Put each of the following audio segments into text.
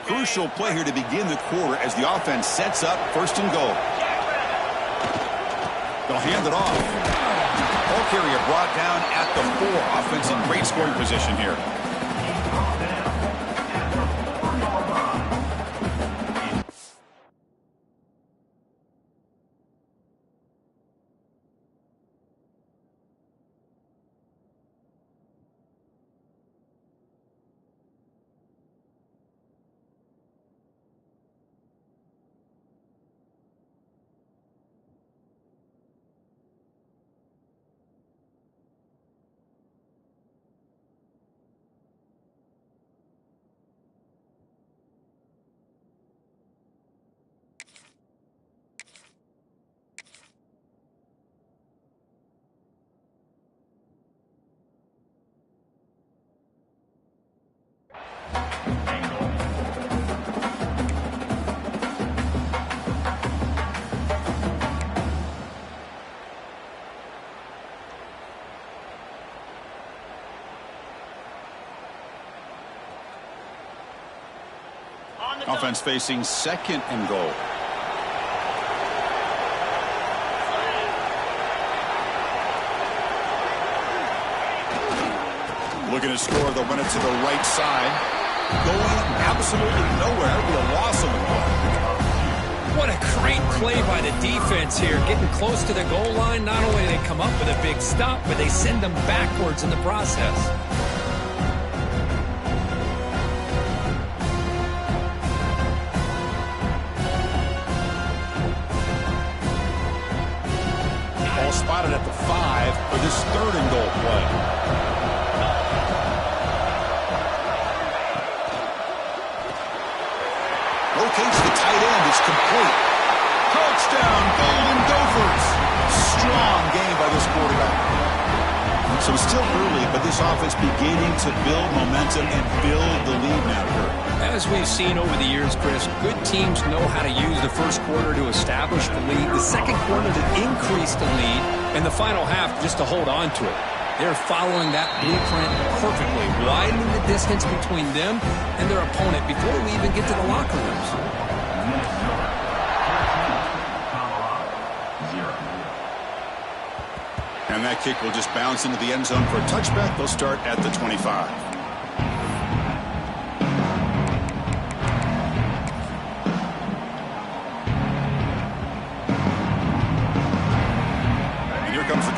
Crucial play here to begin the quarter as the offense sets up first and goal. They'll hand it off. Ball carrier brought down at the 4. Offense in great scoring position here. Offense facing second and goal. Looking to score, they'll run it to the right side. Going absolutely nowhere. It'll be a loss on the play. What a great play by the defense here. Getting close to the goal line, not only do they come up with a big stop, but they send them backwards in the process. Spotted at the 5 for this third and goal play. Rotates the tight end. It's complete. Touchdown, Golden Gophers. Strong game by this quarterback. So it's still early, but this offense beginning to build momentum and build the lead now, Kurt. As we've seen over the years, Chris, good teams know how to use the first quarter to establish the lead, the second quarter to increase the lead, and the final half just to hold on to it. They're following that blueprint perfectly, widening the distance between them and their opponent before we even get to the locker rooms. And that kick will just bounce into the end zone for a touchback. They'll start at the 25.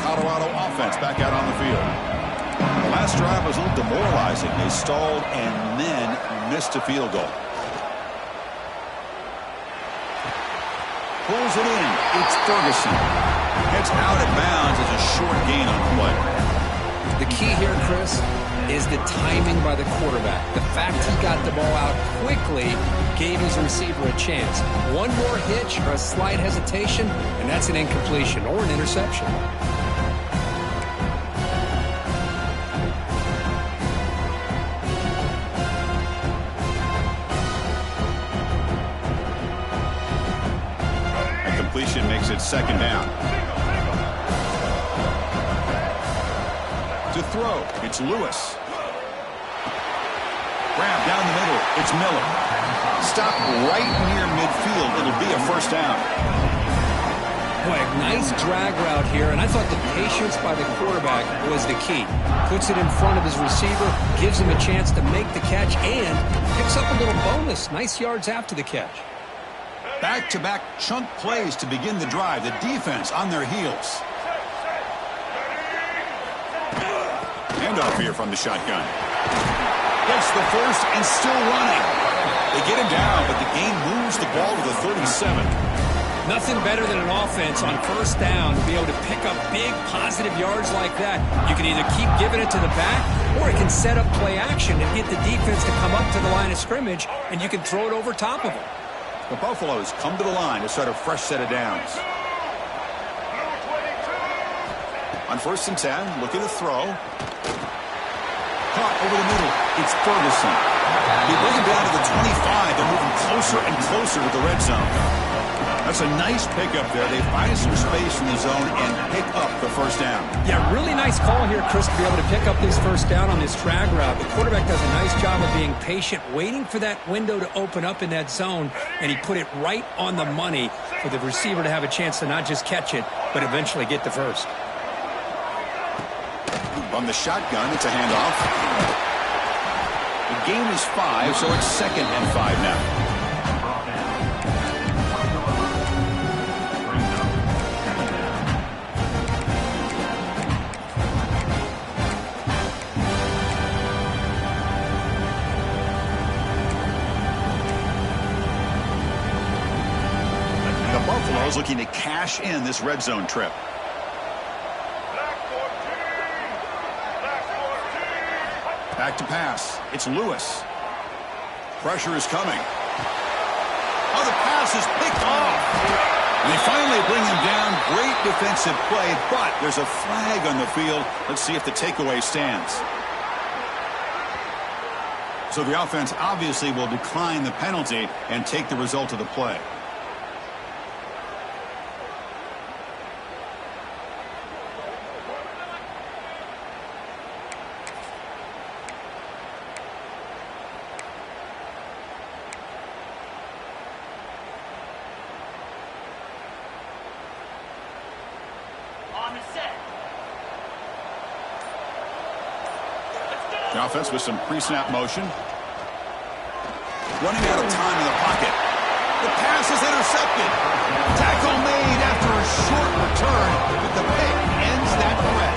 Colorado offense back out on the field. The last drive was a little demoralizing. They stalled and then missed a field goal. Pulls it in. It's Ferguson. Gets out of bounds as a short gain on the play. The key here, Chris, is the timing by the quarterback. The fact he got the ball out quickly gave his receiver a chance. One more hitch or a slight hesitation, and that's an incompletion or an interception. Makes it second down. To throw, it's Lewis. Grab down the middle, it's Miller. Stop right near midfield. It'll be a first down. Boy, a nice drag route here, and I thought the patience by the quarterback was the key. Puts it in front of his receiver, gives him a chance to make the catch, and picks up a little bonus. Nice yards after the catch. Back-to-back chunk plays to begin the drive. The defense on their heels. Handoff here from the shotgun. Gets the first and still running. They get him down, but the gain moves the ball to the 37. Nothing better than an offense on first down to be able to pick up big positive yards like that. You can either keep giving it to the back, or it can set up play action and get the defense to come up to the line of scrimmage, and you can throw it over top of them. The Buffaloes come to the line to start a fresh set of downs. On first and 10, looking to throw. Caught over the middle. It's Ferguson. They bring him down to the 25. They're moving closer and closer to the red zone. That's a nice pickup there. They find some space in the zone and pick up the first down. Yeah, really nice call here, Chris, to be able to pick up this first down on this drag route. The quarterback does a nice job of being patient, waiting for that window to open up in that zone, and he put it right on the money for the receiver to have a chance to not just catch it, but eventually get the first. On the shotgun, it's a handoff. The game is 5, so it's 2nd and 5 now. Buffalo's looking to cash in this red zone trip. Back to pass. It's Lewis. Pressure is coming. Oh, the pass is picked off. And they finally bring him down. Great defensive play, but there's a flag on the field. Let's see if the takeaway stands. So the offense obviously will decline the penalty and take the result of the play. The offense with some pre-snap motion. Running out of time in the pocket. The pass is intercepted. Tackle made after a short return, but the pick ends that threat.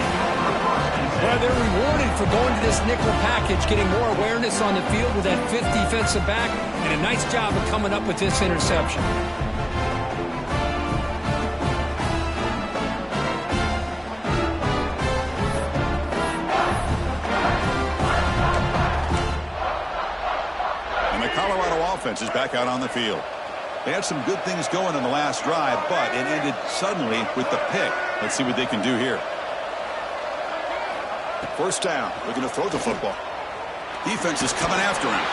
Well, they're rewarded for going to this nickel package, getting more awareness on the field with that 5th defensive back, and a nice job of coming up with this interception. Offense is back out on the field. They had some good things going in the last drive, but it ended suddenly with the pick. Let's see what they can do here. First down. Looking to throw the football. Defense is coming after him.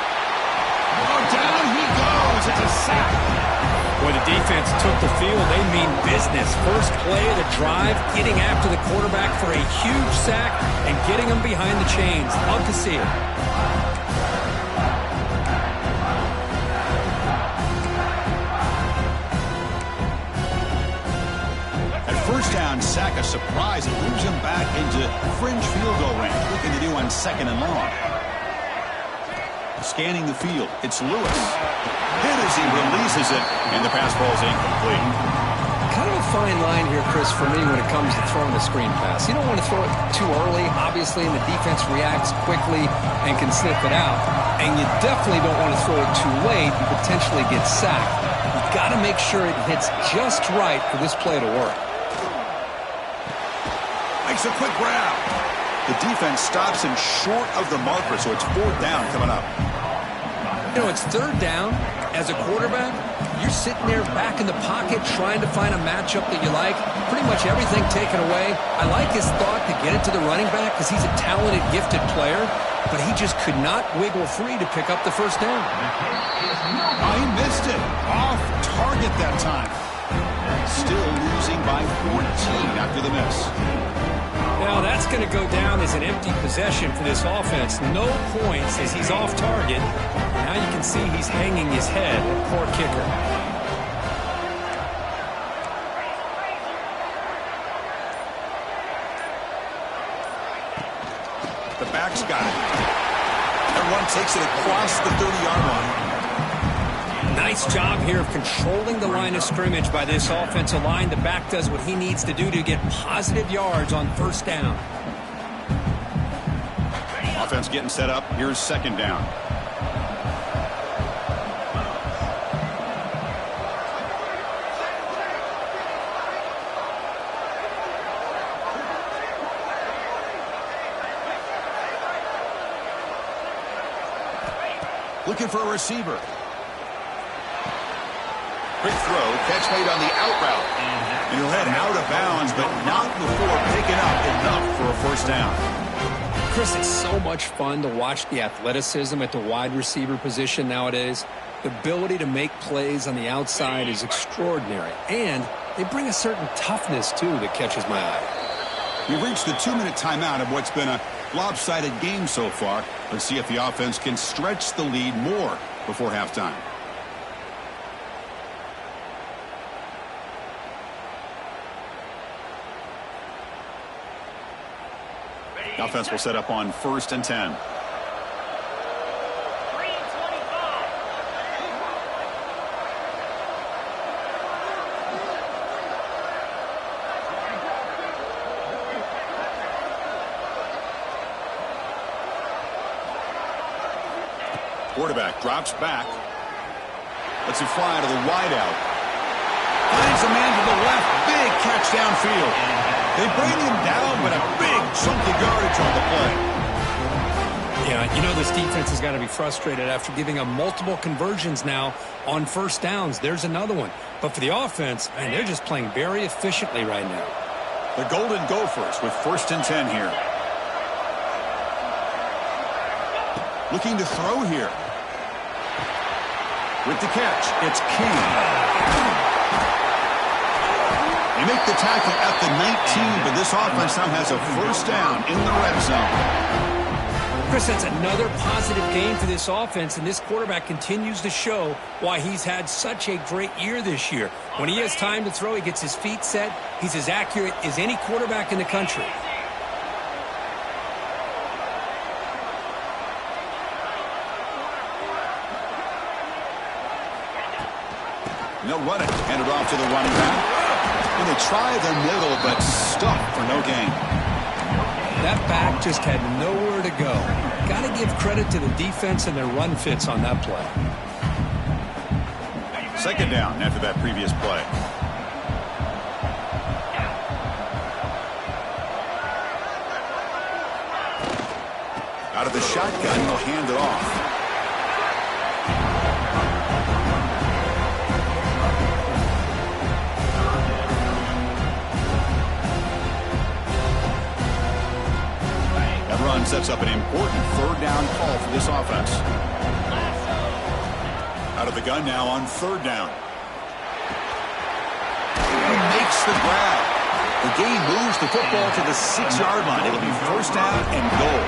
Oh, down he goes. It's a sack. Boy, the defense took the field. They mean business. First play of the drive, getting after the quarterback for a huge sack and getting him behind the chains. Love to see it. First down, sack, a surprise. It moves him back into fringe field goal range. Looking to do on 2nd and long. Scanning the field, it's Lewis. Hit as he releases it, and the pass ball's incomplete. Kind of a fine line here, Chris, for me when it comes to throwing a screen pass. You don't want to throw it too early, obviously, and the defense reacts quickly and can sniff it out. And you definitely don't want to throw it too late and potentially get sacked. You've got to make sure it hits just right for this play to work. Makes a quick grab. The defense stops him short of the marker, so it's 4th down coming up. You know, it's 3rd down. As a quarterback, you're sitting there back in the pocket trying to find a matchup that you like. Pretty much everything taken away. I like his thought to get it to the running back because he's a talented, gifted player, but he just could not wiggle free to pick up the first down. Oh, he missed it. Off target that time. Still losing by 14 after the miss. Now that's going to go down as an empty possession for this offense. No points as he's off target. Now you can see he's hanging his head. Poor kicker. The back's got it. Everyone takes it across the 30-yard line. Nice job here of controlling the line of scrimmage by this offensive line. The back does what he needs to do to get positive yards on first down. Offense getting set up. Here's 2nd down. Looking for a receiver. Quick throw, catch made on the out route. And he'll head out of bounds, but not before picking up enough for a first down. Chris, it's so much fun to watch the athleticism at the wide receiver position nowadays. The ability to make plays on the outside is extraordinary, and they bring a certain toughness, too, that catches my eye. We've reached the 2-minute timeout of what's been a lopsided game so far. Let's see if the offense can stretch the lead more before halftime. The offense will set up on 1st and 10. Quarterback drops back. Lets it fly to the wideout. Finds a man to the left. Big catch downfield. They bring him down, but a big chunk of yardage on the play. Yeah, you know this defense has got to be frustrated after giving up multiple conversions now on first downs. There's another one. But for the offense, man, they're just playing very efficiently right now. The Golden Gophers with 1st and 10 here. Looking to throw here. With the catch, it's King. They make the tackle at the 19, but this offense now has a 1st down in the red zone. Chris, that's another positive game for this offense, and this quarterback continues to show why he's had such a great year this year. When he has time to throw, he gets his feet set. He's as accurate as any quarterback in the country. They'll run it. Hand it off to the running back. And they try the middle, but stuck for no gain. That back just had nowhere to go. Got to give credit to the defense and their run fits on that play. 2nd down after that previous play. Out of the shotgun, he'll hand it off. Run sets up an important 3rd down call for this offense. Out of the gun now on 3rd down. He makes the grab. The game moves the football to the 6-yard line. It'll be 1st down and goal.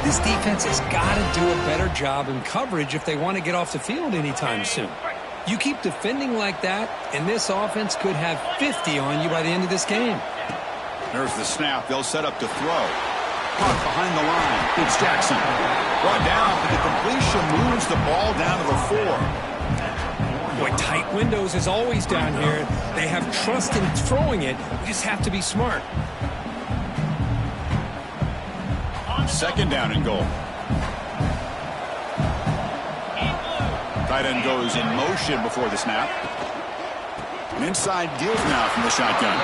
This defense has got to do a better job in coverage if they want to get off the field anytime soon. You keep defending like that, and this offense could have 50 on you by the end of this game. There's the snap. They'll set up to throw. Caught behind the line. It's Jackson. Brought down, but the completion moves the ball down to the 4. Boy, tight windows is always down here. They have trust in throwing it. You just have to be smart. 2nd down and goal. Tight end goes in motion before the snap. An inside give now from the shotgun.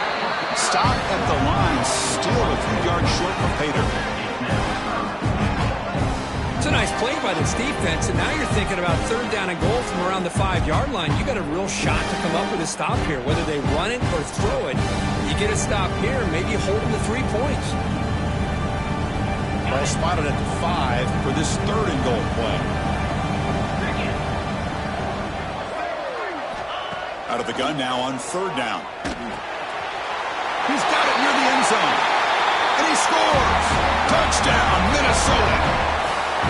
Stop at the line, still a few yards short of Pater. It's a nice play by this defense, and now you're thinking about 3rd down and goal from around the 5-yard line. You got a real shot to come up with a stop here, whether they run it or throw it. You get a stop here, maybe hold them to 3 points. Ball spotted at the 5 for this 3rd and goal play. Out of the gun now on 3rd down. He's got it near the end zone. And he scores. Touchdown, Minnesota.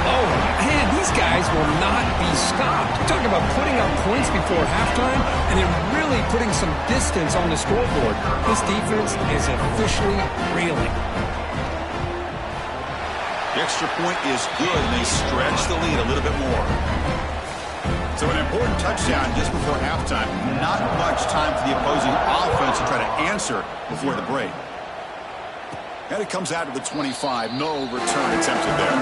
Oh, man, these guys will not be stopped. Talk about putting up points before halftime, and then really putting some distance on the scoreboard. This defense is officially reeling. The extra point is good, and they stretch the lead a little bit more. So an important touchdown just before halftime. Not much time for the opposing offense to try to answer before the break. And it comes out to the 25. No return attempted there.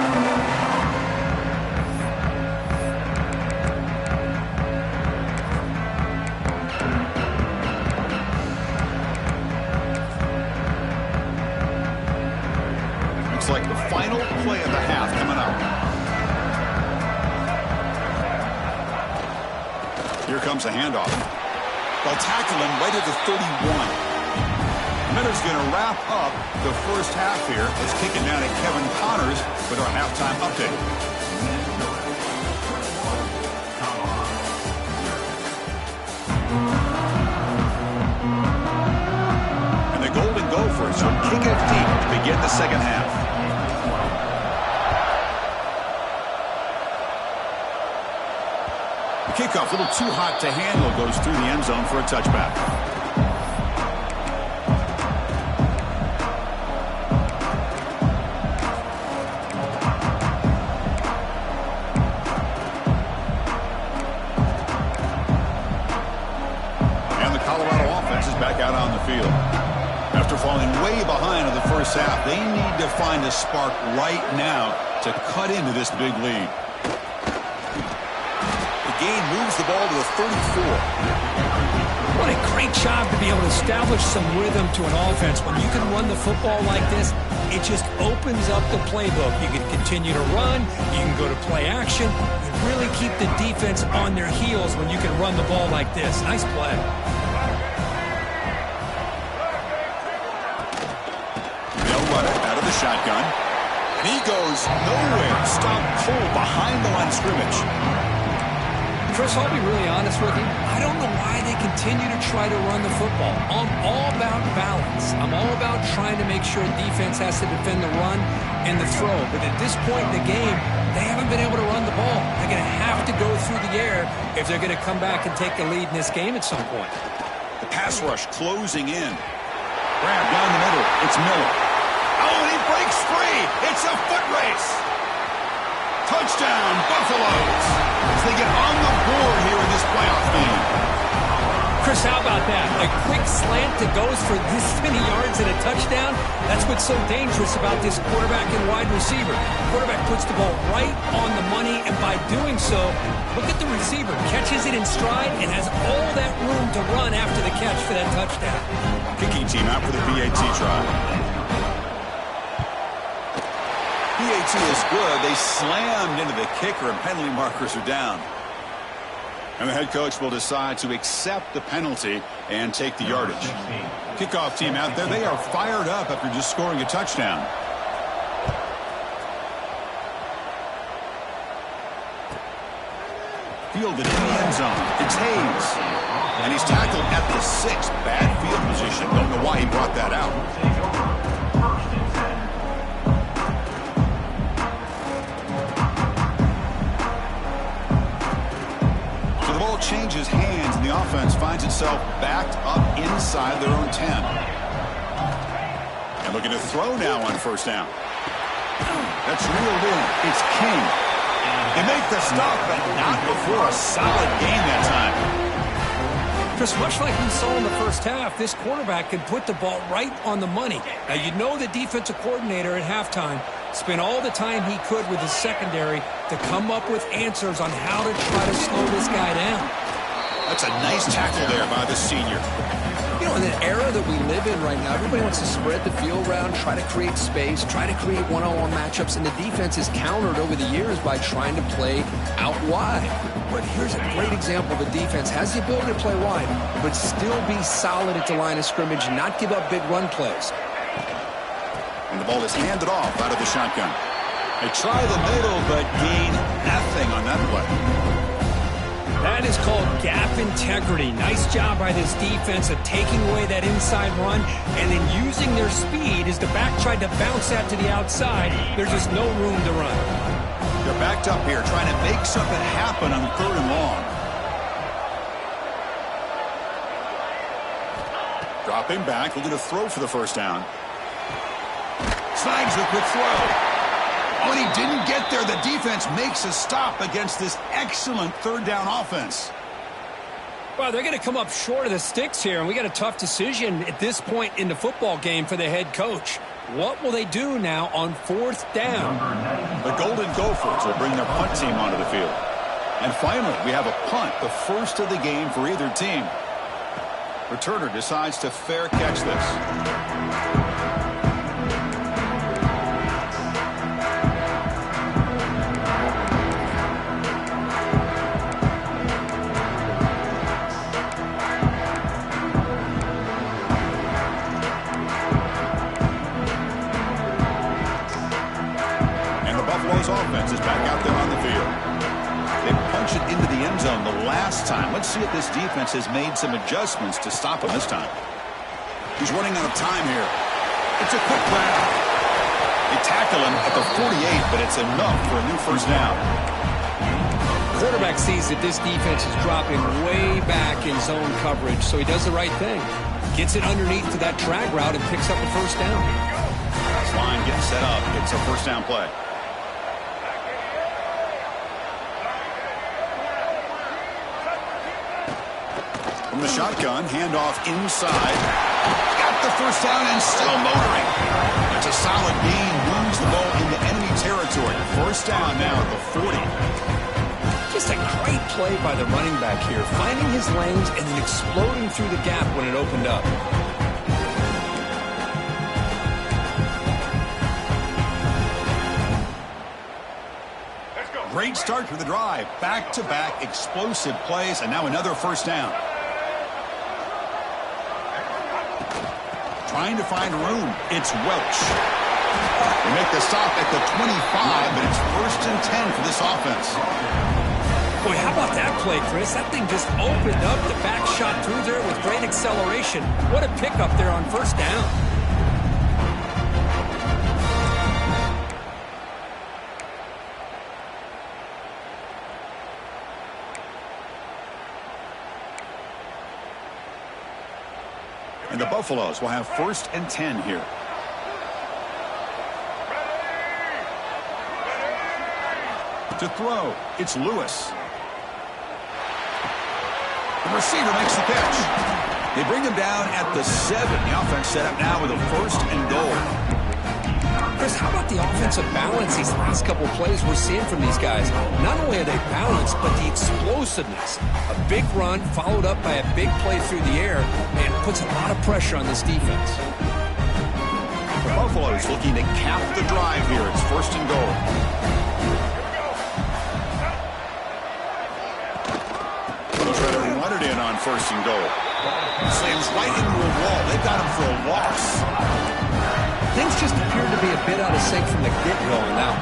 Looks like the final play of the half coming up. Here comes a handoff. They'll tackle him right at the 31. Miller's going to wrap up the first half here. Let's kick it down to Kevin Connors with our halftime update. And the Golden Gophers will kick it deep to begin the second half. The kickoff, a little too hot to handle, goes through the end zone for a touchback. Back out on the field. After falling way behind in the first half, they need to find a spark right now to cut into this big lead. The gain moves the ball to the 34. What a great job to be able to establish some rhythm to an offense. When you can run the football like this, it just opens up the playbook. You can continue to run. You can go to play action. You really keep the defense on their heels when you can run the ball like this. Nice play. Shotgun, and he goes nowhere. Stop cold behind the line of scrimmage. Chris, I'll be really honest with you. I don't know why they continue to try to run the football. I'm all about balance. I'm all about trying to make sure defense has to defend the run and the throw. But at this point in the game, they haven't been able to run the ball. They're going to have to go through the air if they're going to come back and take the lead in this game at some point. The pass rush closing in. Grab down the middle. It's Miller. Oh, and he breaks free. It's a foot race. Touchdown, Buffaloes, as they get on the board here in this playoff game. Chris, how about that? A quick slant that goes for this many yards and a touchdown. That's what's so dangerous about this quarterback and wide receiver. The quarterback puts the ball right on the money, and by doing so, look at the receiver. Catches it in stride and has all that room to run after the catch for that touchdown. Kicking team out for the PAT try. PAT is good. They slammed into the kicker, and penalty markers are down. And the head coach will decide to accept the penalty and take the yardage. Kickoff team out there. They are fired up after just scoring a touchdown. Fielded in the end zone. It's Hayes. And he's tackled at the 6. Bad field position. Don't know why he brought that out. Changes hands, and the offense finds itself backed up inside their own 10. And looking to throw now on first down. That's reeled in. It's King. They make the stop, but not before a solid gain that time. Chris, much like we saw in the first half, this quarterback can put the ball right on the money. Now, you know the defensive coordinator at halftime spent all the time he could with his secondary to come up with answers on how to try to slow this guy down. That's a nice tackle there by the senior. You know, in the era that we live in right now, everybody wants to spread the field around, try to create space, try to create one-on-one matchups, and the defense is countered over the years by trying to play out wide. But here's a great example. The defense has the ability to play wide, but still be solid at the line of scrimmage, not give up big run plays. And the ball is handed off out of the shotgun. They try the middle, but gain nothing on that play. That is called gap integrity. Nice job by this defense of taking away that inside run and then using their speed as the back tried to bounce that to the outside. There's just no room to run. They're backed up here trying to make something happen on 3rd and long. Dropping back, looking to throw for the first down. Snags the quick throw. When he didn't get there, the defense makes a stop against this excellent 3rd down offense. Well, they're going to come up short of the sticks here, and we got a tough decision at this point in the football game for the head coach. What will they do now on 4th down? The Golden Gophers will bring their punt team onto the field. And finally, we have a punt, the first of the game for either team. Returner decides to fair catch this. Buffalo's offense is back out there on the field. They punched it into the end zone the last time. Let's see if this defense has made some adjustments to stop him this time. He's running out of time here. It's a quick grab. They tackle him at the 48, but it's enough for a new first down. Quarterback sees that this defense is dropping way back in zone coverage, so he does the right thing. Gets it underneath to that drag route and picks up a first down. This line getting set up. It's a first down play. From the shotgun, handoff inside. Got the first down and still motoring. It's a solid gain. Moves the ball into enemy territory. First down now at the 40. Just a great play by the running back here, finding his lanes and then exploding through the gap when it opened up. Great start to the drive. Back-to-back explosive plays, and now another first down. Trying to find room. It's Welch. They make the stop at the 25, but it's 1st and 10 for this offense. Boy, how about that play, Chris? That thing just opened up. The back shot through there with great acceleration. What a pickup there on first down. And the Buffaloes will have 1st and 10 here. To throw, it's Lewis. The receiver makes the catch. They bring him down at the 7. The offense set up now with a 1st and goal. Chris, how about the offensive balance these last couple plays we're seeing from these guys? Not only are they balanced, but the explosiveness. A big run followed up by a big play through the air, and puts a lot of pressure on this defense. The Buffaloes looking to cap the drive here. It's 1st and goal. In on 1st and goal. Slams right into a wall. They've got him for a loss. Things just appear to be a bit out of sync from the get-go now.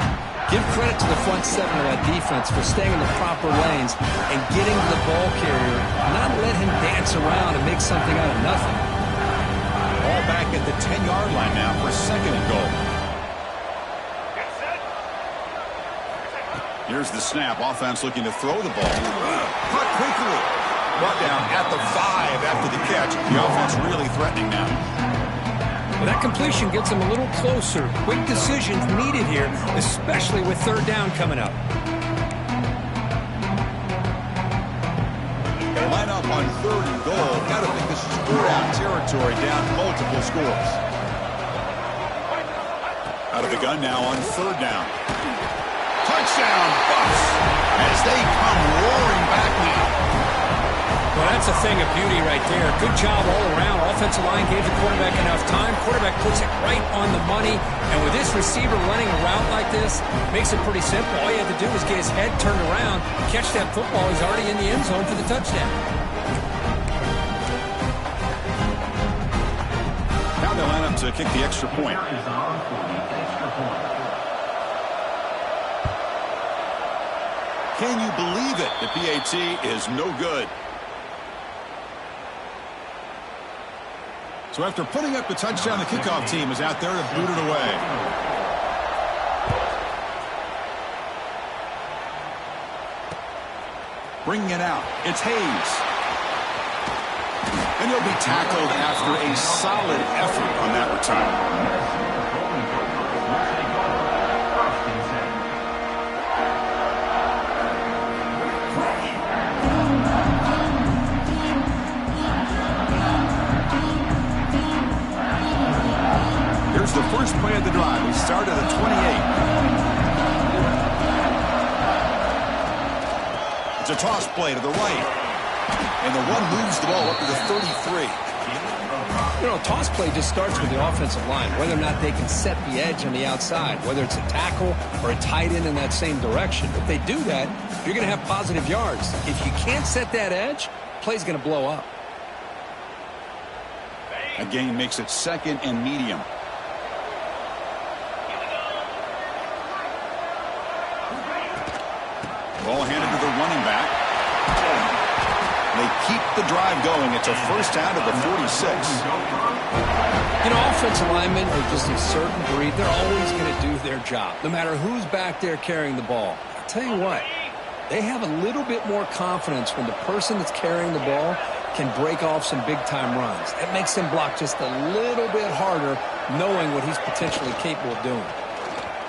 Give credit to the front 7 of that defense for staying in the proper lanes and getting to the ball carrier, not let him dance around and make something out of nothing. Ball back at the 10-yard line now for 2nd and goal. Here's the snap. Offense looking to throw the ball. Cut quickly. Brought down at the 5 after the catch. The offense really threatening now. Well, that completion gets them a little closer. Quick decisions needed here, especially with 3rd down coming up. They line up on 3rd and goal. Got to think this is 4-down territory, down multiple scores. Out of the gun now on 3rd down. Touchdown, Buffs, as they come roaring back now. Well, that's a thing of beauty right there. Good job all around. Offensive line gave the quarterback enough time. Quarterback puts it right on the money. And with this receiver running a route like this, makes it pretty simple. All you have to do is get his head turned around, catch that football. He's already in the end zone for the touchdown. Now they line up to kick the extra point. Can you believe it? The PAT is no good. So after putting up the touchdown, the kickoff team is out there to boot it away. Bringing it out, it's Hayes. And he'll be tackled after a solid effort on that return. Here's the first play of the drive. We start at the 28. It's a toss play to the right. And the one moves the ball up to the 33. You know, a toss play just starts with the offensive line, whether or not they can set the edge on the outside, whether it's a tackle or a tight end in that same direction. If they do that, you're going to have positive yards. If you can't set that edge, play's going to blow up. A gain makes it 2nd and medium. Ball handed to the running back. They keep the drive going. It's a first down to the 46. You know, offensive linemen are just a certain breed. They're always going to do their job, no matter who's back there carrying the ball. I'll tell you what, they have a little bit more confidence when the person that's carrying the ball can break off some big-time runs. It makes them block just a little bit harder, knowing what he's potentially capable of doing.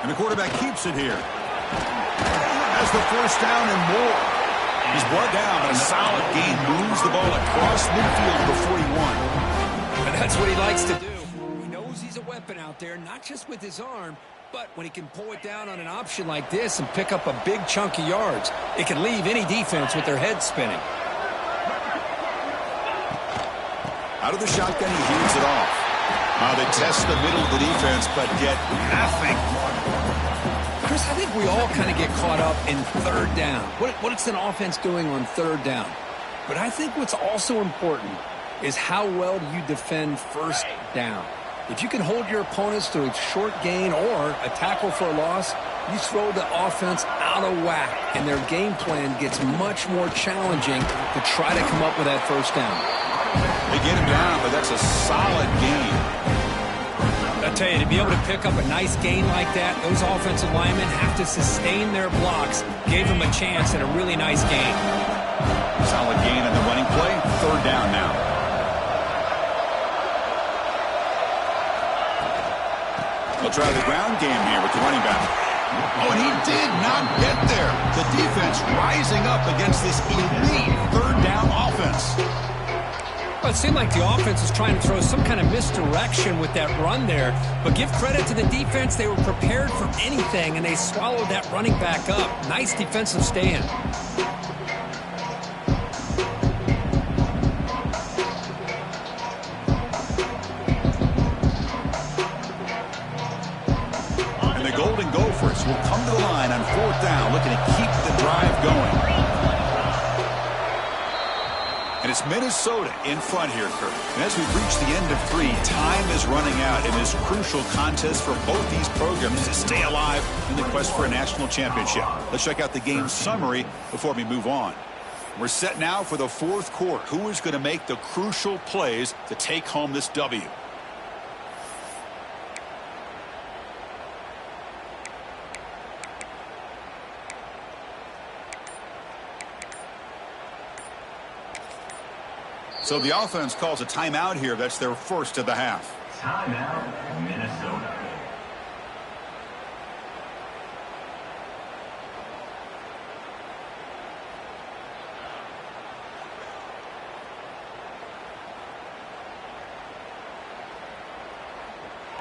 And the quarterback keeps it here. Has the first down and more. He's brought down, but a solid gain moves the ball across midfield to the 41. And that's what he likes to do. He knows he's a weapon out there, not just with his arm, but when he can pull it down on an option like this and pick up a big chunk of yards, it can leave any defense with their head spinning. Out of the shotgun, he hands it off. They test the middle of the defense, but get nothing. Chris, I think we all kind of get caught up in third down. What's an offense doing on third down? But I think what's also important is how well do you defend first down. If you can hold your opponents to a short gain or a tackle for a loss, you throw the offense out of whack, and their game plan gets much more challenging to try to come up with that first down. They get him down, but that's a solid gain. I tell you, to be able to pick up a nice gain like that, those offensive linemen have to sustain their blocks. Gave them a chance at a really nice gain. Solid gain on the running play. Third down now. They'll try the ground game here with the running back. Oh, and he did not get there. The defense rising up against this elite third down offense. Well, it seemed like the offense was trying to throw some kind of misdirection with that run there. But give credit to the defense. They were prepared for anything, and they swallowed that running back up. Nice defensive stand. And the Golden Gophers will come to the line on fourth down, looking to keep the drive going. And it's Minnesota in front here, Kirk. And as we've reached the end of three, time is running out in this crucial contest for both these programs to stay alive in the quest for a national championship. Let's check out the game summary before we move on. We're set now for the fourth quarter. Who is going to make the crucial plays to take home this W? So the offense calls a timeout here. That's their first of the half. Timeout, Minnesota.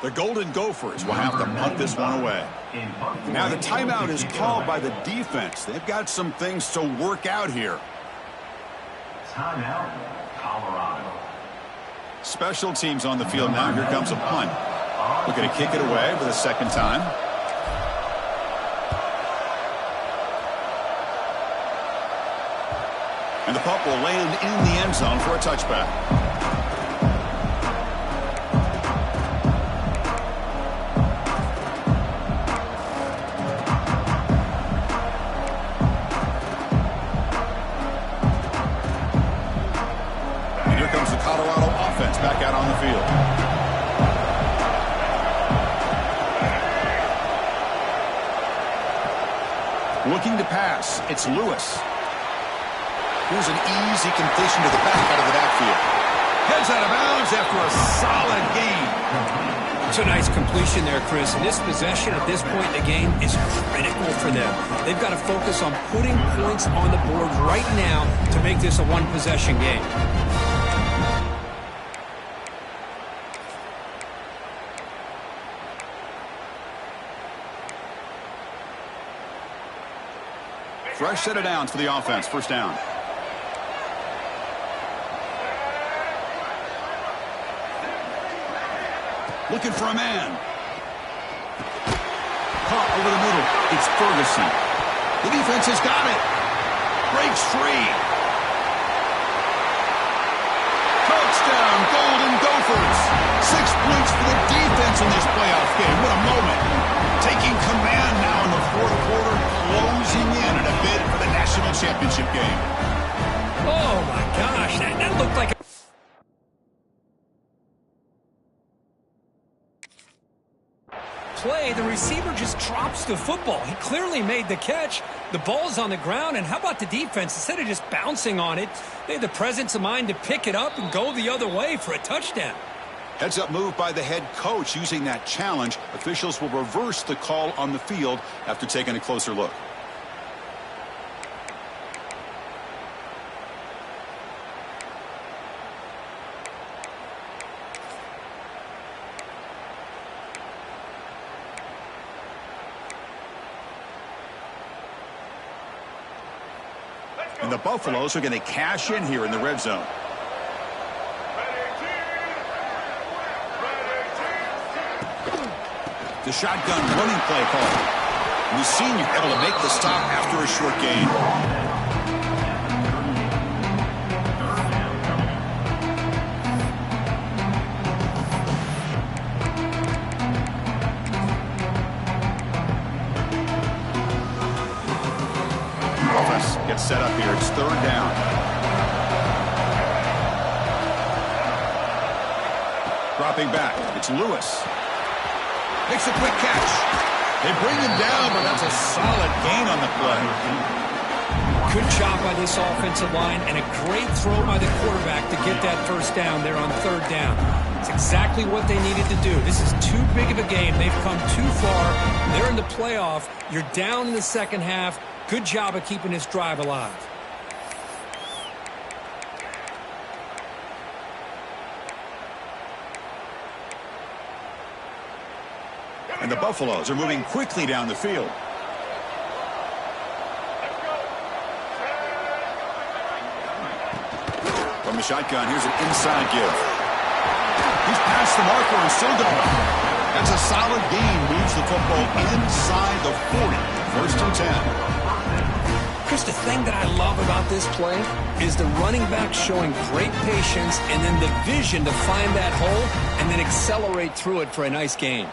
The Golden Gophers will have to punt this one away. Now the timeout is called by the defense. They've got some things to work out here. Timeout, Colorado. Special teams on the field now. Here comes a punt. Looking to kick it away for the second time. And the punt will land in the end zone for a touchback. Back out on the field. Looking to pass. It's Lewis. Here's an easy completion to the back out of the backfield. Heads out of bounds after a solid gain. It's a nice completion there, Chris. And this possession at this point in the game is critical for them. They've got to focus on putting points on the board right now to make this a one-possession game. Fresh set of downs for the offense. First down. Looking for a man. Caught over the middle. It's Ferguson. The defense has got it. Breaks free. Touchdown, Golden Gophers. 6 points for the defense in this playoff game. What a moment. Taking command now in the fourth quarter, closing in a bid for the championship game. Oh, my gosh. That looked like a play. The receiver just drops the football. He clearly made the catch. The ball's on the ground, and how about the defense? Instead of just bouncing on it, they had the presence of mind to pick it up and go the other way for a touchdown. Heads-up move by the head coach using that challenge. Officials will reverse the call on the field after taking a closer look. And the Buffaloes are going to cash in here in the red zone. The shotgun running play call. And the senior able to make the stop after a short gain. Offense gets set up here. It's third down. Dropping back. It's Lewis. Makes a quick catch. They bring him down, but that's a solid gain on the play. Good job by this offensive line and a great throw by the quarterback to get that first down there on third down. It's exactly what they needed to do. This is too big of a game. They've come too far. They're in the playoff. You're down in the second half. Good job of keeping this drive alive. And the Buffaloes are moving quickly down the field. From the shotgun, here's an inside give. He's past the marker and still going. That's a solid gain. Moves the football inside the 40. First and 10. Chris, the thing that I love about this play is the running back showing great patience and then the vision to find that hole and then accelerate through it for a nice gain.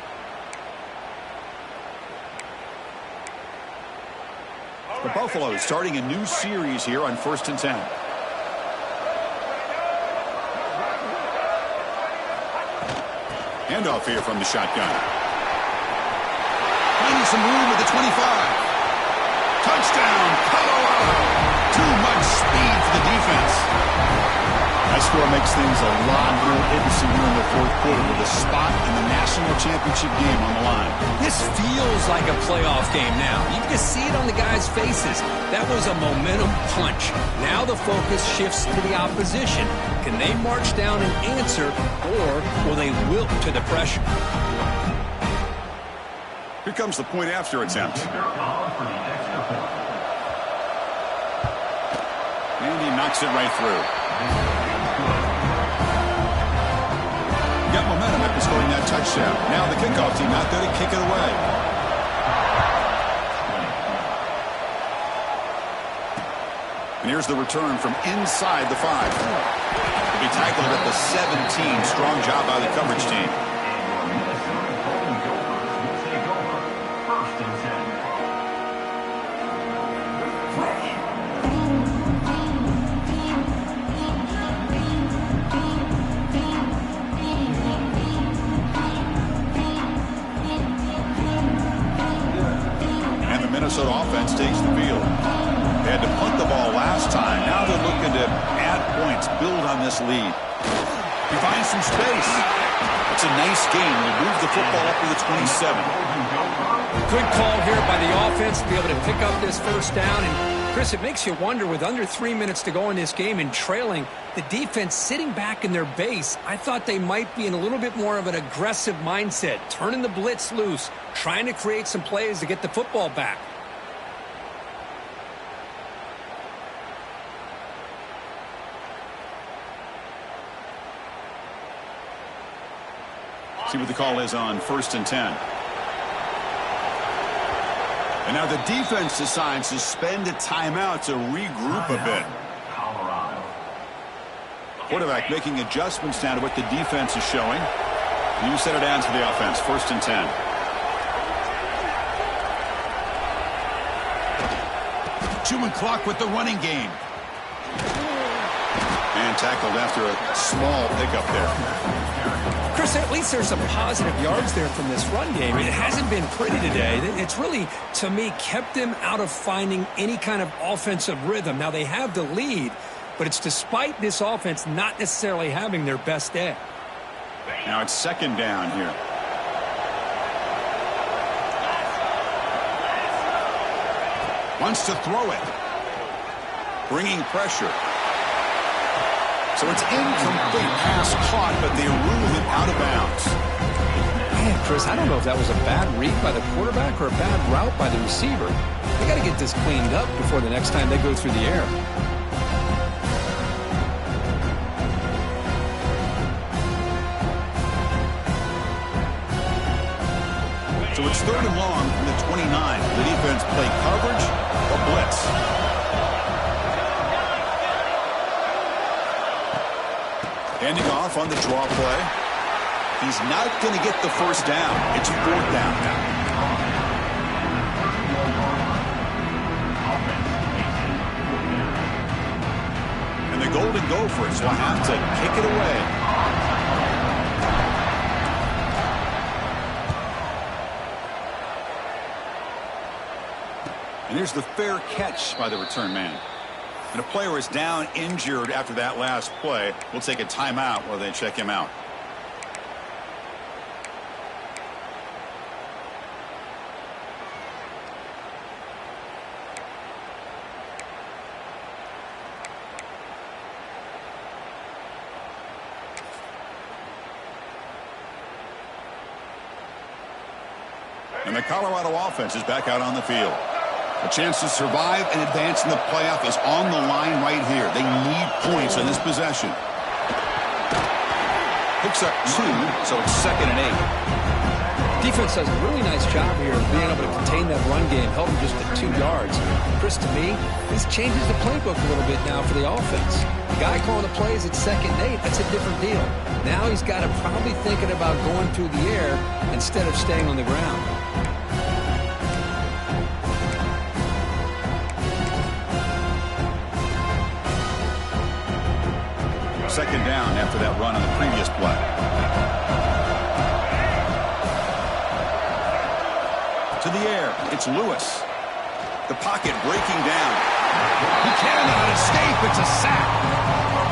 The Buffaloes starting a new series here on first and 10. Handoff here from the shotgun. Finding some room at the 25. Touchdown, Colorado. Too much speed for the defense. That score makes things a lot more interesting here in the fourth quarter with a spot in the national championship game on the line. This feels like a playoff game now. You can just see it on the guys' faces. That was a momentum punch. Now the focus shifts to the opposition. Can they march down and answer, or will they wilt to the pressure? Here comes the point after attempt. And he knocks it right through. Got momentum after scoring that touchdown. Now the kickoff team out there to kick it away. And here's the return from inside the 5. He'll be tackled at the 17. Strong job by the coverage team. Minnesota offense takes the field. They had to punt the ball last time. Now they're looking to add points, build on this lead. He finds some space. It's a nice game. They move the football up to the 27. Good call here by the offense to be able to pick up this first down. And, Chris, it makes you wonder, with under 3 minutes to go in this game and trailing, the defense sitting back in their base, I thought they might be in a little bit more of an aggressive mindset, turning the blitz loose, trying to create some plays to get the football back. See what the call is on first and 10. And now the defense decides to spend a timeout to regroup a bit. Colorado. Quarterback making adjustments now to what the defense is showing. You set it down to the offense. First and 10. chewing clock with the running game. And tackled after a small pickup there. Chris, at least there's some positive yards there from this run game. It hasn't been pretty today. It's really, to me, kept them out of finding any kind of offensive rhythm. Now, they have the lead, but it's despite this offense not necessarily having their best day. Now it's second down here. Wants to throw it. Bringing pressure. So it's incomplete, pass caught, but they ruled it out of bounds. Man, Chris, I don't know if that was a bad read by the quarterback or a bad route by the receiver. They got to get this cleaned up before the next time they go through the air. So it's third and long from the 29. The defense play coverage or blitz. Handing off on the draw play. He's not going to get the first down. It's fourth down now. And the Golden Gophers will have to kick it away. And here's the fair catch by the return man. And a player is down injured after that last play. We'll take a timeout while they check him out. And the Colorado offense is back out on the field. A chance to survive and advance in the playoff is on the line right here. They need points on this possession. Picks up 2, so it's second and 8. Defense does a really nice job here of being able to contain that run game, held them just at 2 yards. Chris, to me, this changes the playbook a little bit now for the offense. The guy calling the plays at second and 8, that's a different deal. Now he's got to probably thinking about going through the air instead of staying on the ground. Second down after that run on the previous play. To the air, it's Lewis. The pocket breaking down. He cannot escape. It's a sack.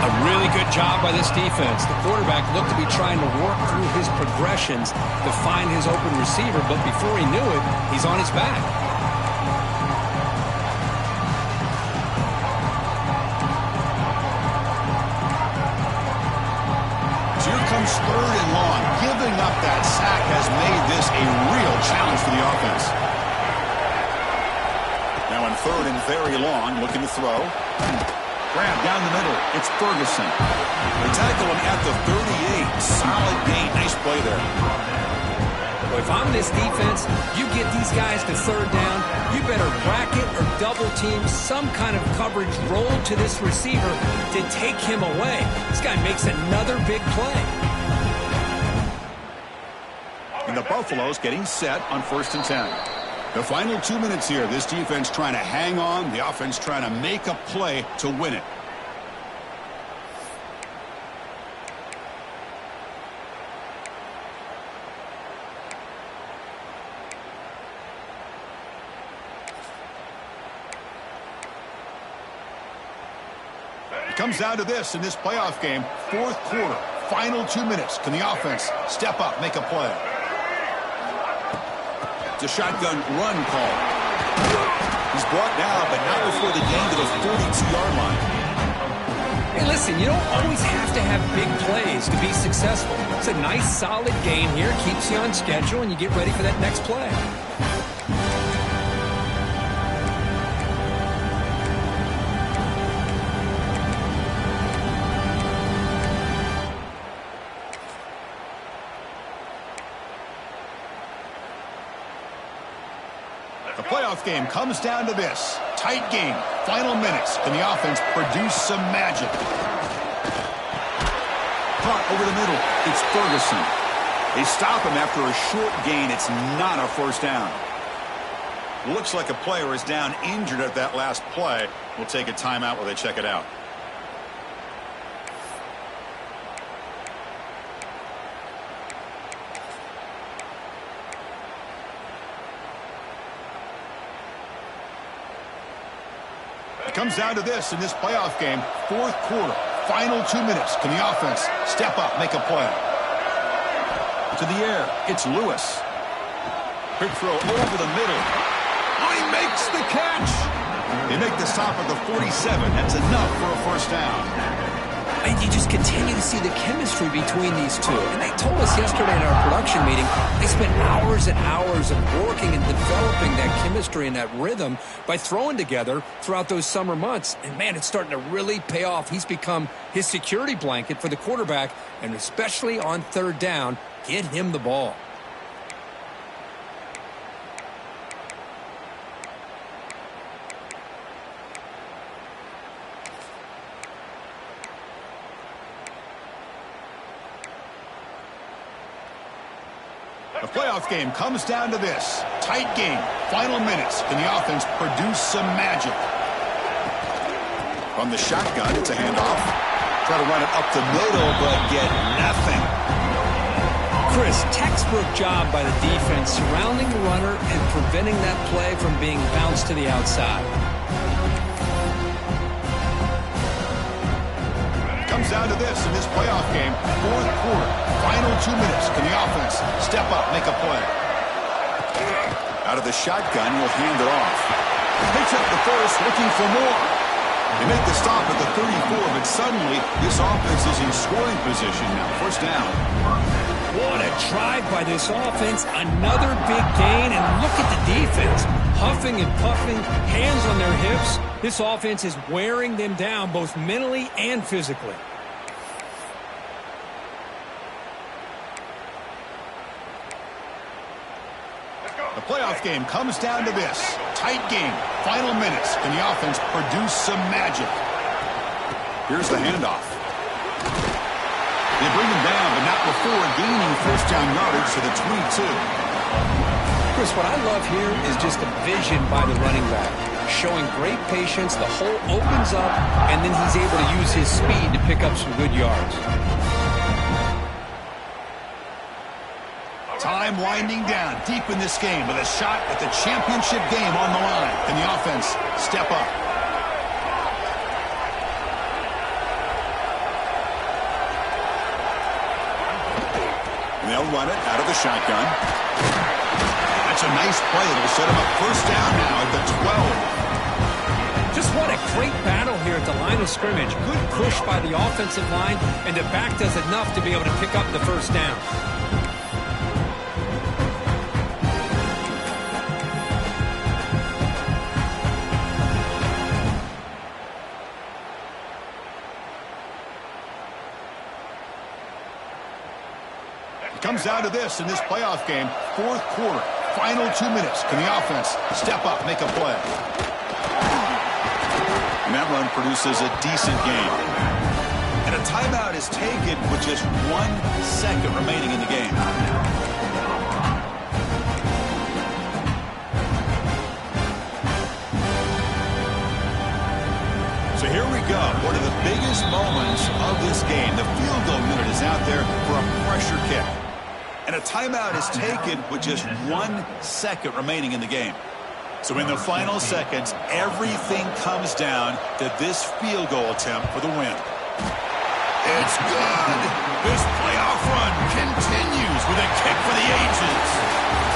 A really good job by this defense. The quarterback looked to be trying to work through his progressions to find his open receiver, but before he knew it, he's on his back. Third and long. Giving up that sack has made this a real challenge for the offense. Now in third and very long, looking to throw. Grab down the middle. It's Ferguson. They tackle him at the 38. Solid gain. Nice play there. Well, if I'm this defense, you get these guys to third down, you better bracket or double team some kind of coverage roll to this receiver to take him away. This guy makes another big play. And the Buffaloes getting set on 1st and 10. The final 2 minutes here. This defense trying to hang on. The offense trying to make a play to win it. It comes down to this in this playoff game. 4th quarter. Final 2 minutes. Can the offense step up, make a play? It's a shotgun run call. He's brought down, but not before the gain to the 42-yard line. Hey, listen, you don't always have to have big plays to be successful. It's a nice, solid gain here. Keeps you on schedule, and you get ready for that next play. The playoff game comes down to this. Tight game. Final minutes. Can the offense produce some magic? Caught over the middle. It's Ferguson. They stop him after a short gain. It's not a first down. Looks like a player is down injured at that last play. We'll take a timeout while they check it out. It comes down to this in this playoff game. Fourth quarter, final 2 minutes. Can the offense step up, make a play? To the air, it's Lewis. Quick throw over the middle. Oh, he makes the catch. They make the stop at the 47. That's enough for a first down. And you just continue to see the chemistry between these two. And they told us yesterday in our production meeting, they spent hours and hours of working and developing that chemistry and that rhythm by throwing together throughout those summer months. And, man, it's starting to really pay off. He's become his security blanket for the quarterback, and especially on third down, get him the ball. The playoff game comes down to this. Tight game. Final minutes. Can the offense produce some magic? From the shotgun, it's a handoff. Try to run it up the middle, but get nothing. Chris, textbook job by the defense surrounding the runner and preventing that play from being bounced to the outside. Comes down to this in this playoff game. Fourth quarter, final 2 minutes. Can the offense step up, make a play? Out of the shotgun, he'll hand it off. Picks up the first, looking for more. They make the stop at the 34, but suddenly this offense is in scoring position now. First down. What a drive by this offense. Another big gain, and look at the defense. Huffing and puffing, hands on their hips. This offense is wearing them down both mentally and physically. The playoff game comes down to this. Tight game. Final minutes. Can the offense produce some magic? Here's the handoff. They bring him down, but not before gaining first down yardage to the 22. Chris, what I love here is just the vision by the running back. Showing great patience, the hole opens up, and then he's able to use his speed to pick up some good yards. Time winding down deep in this game with a shot at the championship game on the line. Can the offense step up? And they'll run it out of the shotgun. That's a nice play. It'll set him up first down now at the 12. Just what a great battle here at the line of scrimmage. Good push by the offensive line, and the back does enough to be able to pick up the first down. It comes down to this in this playoff game. Fourth quarter, final 2 minutes. Can the offense step up, make a play? And that run produces a decent gain. And a timeout is taken with just 1 second remaining in the game. So here we go. One of the biggest moments of this game. The field goal unit is out there for a pressure kick. And a timeout is taken with just 1 second remaining in the game. So in the final seconds, everything comes down to this field goal attempt for the win. It's good. This playoff run continues with a kick for the ages.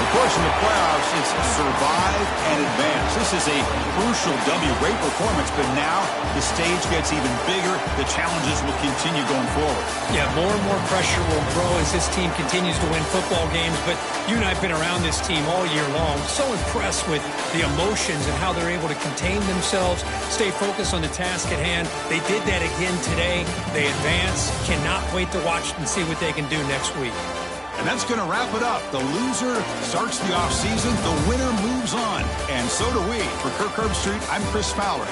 Of course, in the playoffs, it's survive and advance. This is a crucial W. Great performance, but now the stage gets even bigger. The challenges will continue going forward. Yeah, more and more pressure will grow as this team continues to win football games, but you and I have been around this team all year long. So impressed with the emotions and how they're able to contain themselves, stay focused on the task at hand. They did that again today. They advance. Cannot wait to watch and see what they can do next week. And that's going to wrap it up. The loser starts the offseason. The winner moves on. And so do we. For Kirk Herbstreit, I'm Chris Fowler.